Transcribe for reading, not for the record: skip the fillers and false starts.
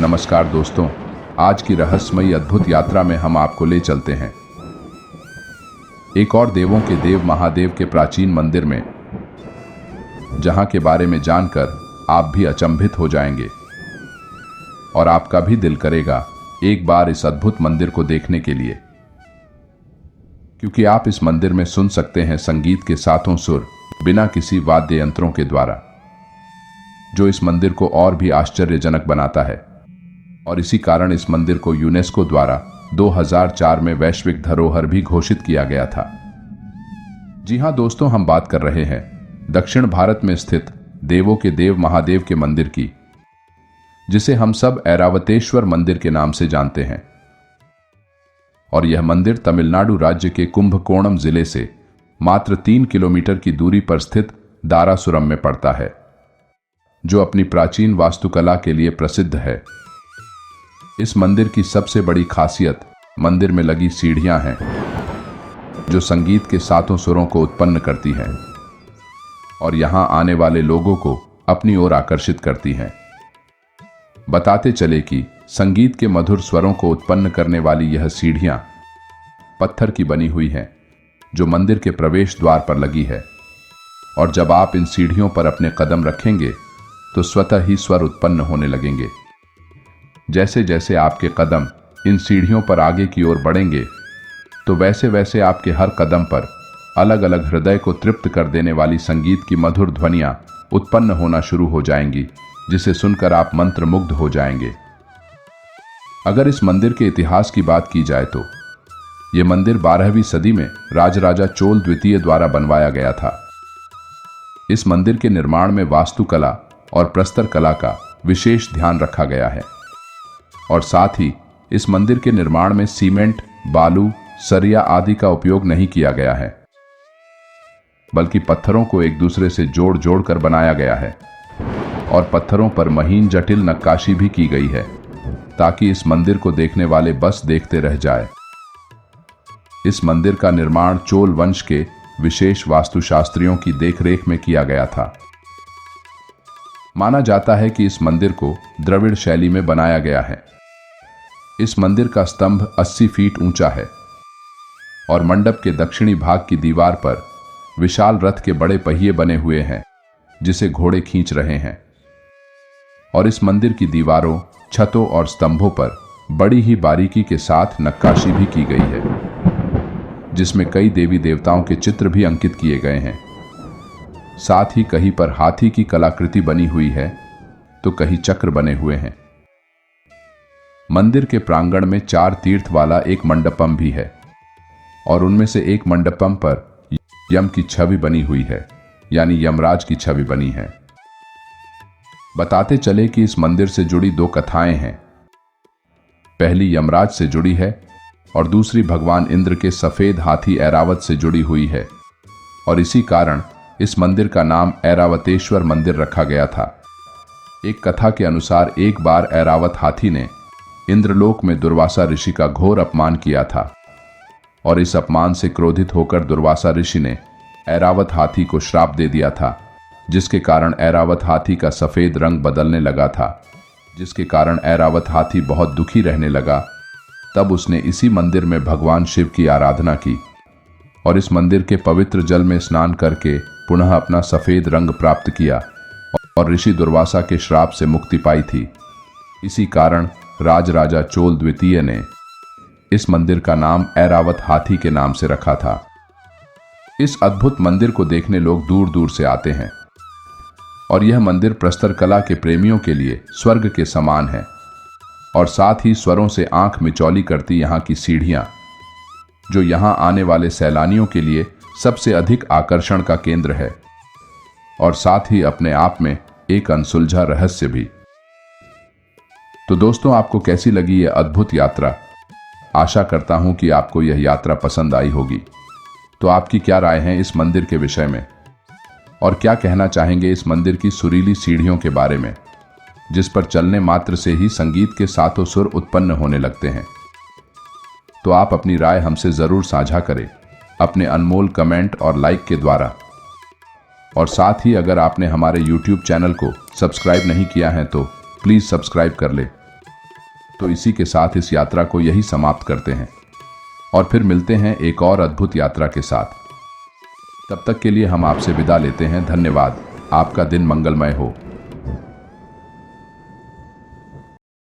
नमस्कार दोस्तों, आज की रहस्यमयी अद्भुत यात्रा में हम आपको ले चलते हैं एक और देवों के देव महादेव के प्राचीन मंदिर में, जहां के बारे में जानकर आप भी अचंभित हो जाएंगे और आपका भी दिल करेगा एक बार इस अद्भुत मंदिर को देखने के लिए, क्योंकि आप इस मंदिर में सुन सकते हैं संगीत के सातों सुर बिना किसी वाद्य यंत्रों के द्वारा, जो इस मंदिर को और भी आश्चर्यजनक बनाता है। और इसी कारण इस मंदिर को यूनेस्को द्वारा 2004 में वैश्विक धरोहर भी घोषित किया गया था। जी हां दोस्तों, हम बात कर रहे हैं दक्षिण भारत में स्थित देवों के देव महादेव के मंदिर की, जिसे हम सब ऐरावतेश्वर मंदिर के नाम से जानते हैं। और यह मंदिर तमिलनाडु राज्य के कुंभकोणम जिले से मात्र 3 किलोमीटर की दूरी पर स्थित दारासुरम में पड़ता है, जो अपनी प्राचीन वास्तुकला के लिए प्रसिद्ध है। इस मंदिर की सबसे बड़ी खासियत मंदिर में लगी सीढ़ियां हैं, जो संगीत के सातों सुरों को उत्पन्न करती हैं और यहां आने वाले लोगों को अपनी ओर आकर्षित करती हैं। बताते चले कि संगीत के मधुर स्वरों को उत्पन्न करने वाली यह सीढ़ियां पत्थर की बनी हुई हैं, जो मंदिर के प्रवेश द्वार पर लगी है। और जब आप इन सीढ़ियों पर अपने कदम रखेंगे तो स्वतः ही स्वर उत्पन्न होने लगेंगे। जैसे जैसे आपके कदम इन सीढ़ियों पर आगे की ओर बढ़ेंगे, तो वैसे वैसे आपके हर कदम पर अलग अलग हृदय को तृप्त कर देने वाली संगीत की मधुर ध्वनियां उत्पन्न होना शुरू हो जाएंगी, जिसे सुनकर आप मंत्रमुग्ध हो जाएंगे। अगर इस मंदिर के इतिहास की बात की जाए तो यह मंदिर 12वीं सदी में राजराजा चोल द्वितीय द्वारा बनवाया गया था। इस मंदिर के निर्माण में वास्तुकला और प्रस्तर कला का विशेष ध्यान रखा गया है, और साथ ही इस मंदिर के निर्माण में सीमेंट, बालू, सरिया आदि का उपयोग नहीं किया गया है, बल्कि पत्थरों को एक दूसरे से जोड़ जोड़ कर बनाया गया है। और पत्थरों पर महीन जटिल नक्काशी भी की गई है, ताकि इस मंदिर को देखने वाले बस देखते रह जाए। इस मंदिर का निर्माण चोल वंश के विशेष वास्तुशास्त्रियों की देखरेख में किया गया था। माना जाता है कि इस मंदिर को द्रविड़ शैली में बनाया गया है। इस मंदिर का स्तंभ 80 फीट ऊंचा है और मंडप के दक्षिणी भाग की दीवार पर विशाल रथ के बड़े पहिए बने हुए हैं, जिसे घोड़े खींच रहे हैं। और इस मंदिर की दीवारों, छतों और स्तंभों पर बड़ी ही बारीकी के साथ नक्काशी भी की गई है, जिसमें कई देवी देवताओं के चित्र भी अंकित किए गए हैं। साथ ही कहीं पर हाथी की कलाकृति बनी हुई है, तो कहीं चक्र बने हुए हैं। मंदिर के प्रांगण में 4 तीर्थ वाला एक मंडपम भी है, और उनमें से एक मंडपम पर यम की छवि बनी हुई है, यानी यमराज की छवि बनी है। बताते चले कि इस मंदिर से जुड़ी 2 कथाएं हैं। पहली यमराज से जुड़ी है और दूसरी भगवान इंद्र के सफेद हाथी ऐरावत से जुड़ी हुई है, और इसी कारण इस मंदिर का नाम ऐरावतेश्वर मंदिर रखा गया था। एक कथा के अनुसार एक बार ऐरावत हाथी ने इंद्रलोक में दुर्वासा ऋषि का घोर अपमान किया था, और इस अपमान से क्रोधित होकर दुर्वासा ऋषि ने ऐरावत हाथी को श्राप दे दिया था, जिसके कारण ऐरावत हाथी का सफेद रंग बदलने लगा था, जिसके कारण ऐरावत हाथी बहुत दुखी रहने लगा। तब उसने इसी मंदिर में भगवान शिव की आराधना की और इस मंदिर के पवित्र जल में स्नान करके पुनः अपना सफेद रंग प्राप्त किया और ऋषि दुर्वासा के श्राप से मुक्ति पाई थी। इसी कारण राजराजा चोल द्वितीय ने इस मंदिर का नाम ऐरावत हाथी के नाम से रखा था। इस अद्भुत मंदिर को देखने लोग दूर दूर से आते हैं, और यह मंदिर प्रस्तर कला के प्रेमियों के लिए स्वर्ग के समान है। और साथ ही स्वरों से आंख मिचौली करती यहाँ की सीढ़ियां, जो यहाँ आने वाले सैलानियों के लिए सबसे अधिक आकर्षण का केंद्र है, और साथ ही अपने आप में एक अनसुलझा रहस्य भी। तो दोस्तों, आपको कैसी लगी यह अद्भुत यात्रा? आशा करता हूं कि आपको यह यात्रा पसंद आई होगी। तो आपकी क्या राय है इस मंदिर के विषय में, और क्या कहना चाहेंगे इस मंदिर की सुरीली सीढ़ियों के बारे में, जिस पर चलने मात्र से ही संगीत के सातों सुर उत्पन्न होने लगते हैं? तो आप अपनी राय हमसे जरूर साझा करें अपने अनमोल कमेंट और लाइक के द्वारा। और साथ ही अगर आपने हमारे YouTube चैनल को सब्सक्राइब नहीं किया है तो प्लीज़ सब्सक्राइब कर ले तो इसी के साथ इस यात्रा को यही समाप्त करते हैं और फिर मिलते हैं एक और अद्भुत यात्रा के साथ। तब तक के लिए हम आपसे विदा लेते हैं। धन्यवाद। आपका दिन मंगलमय हो।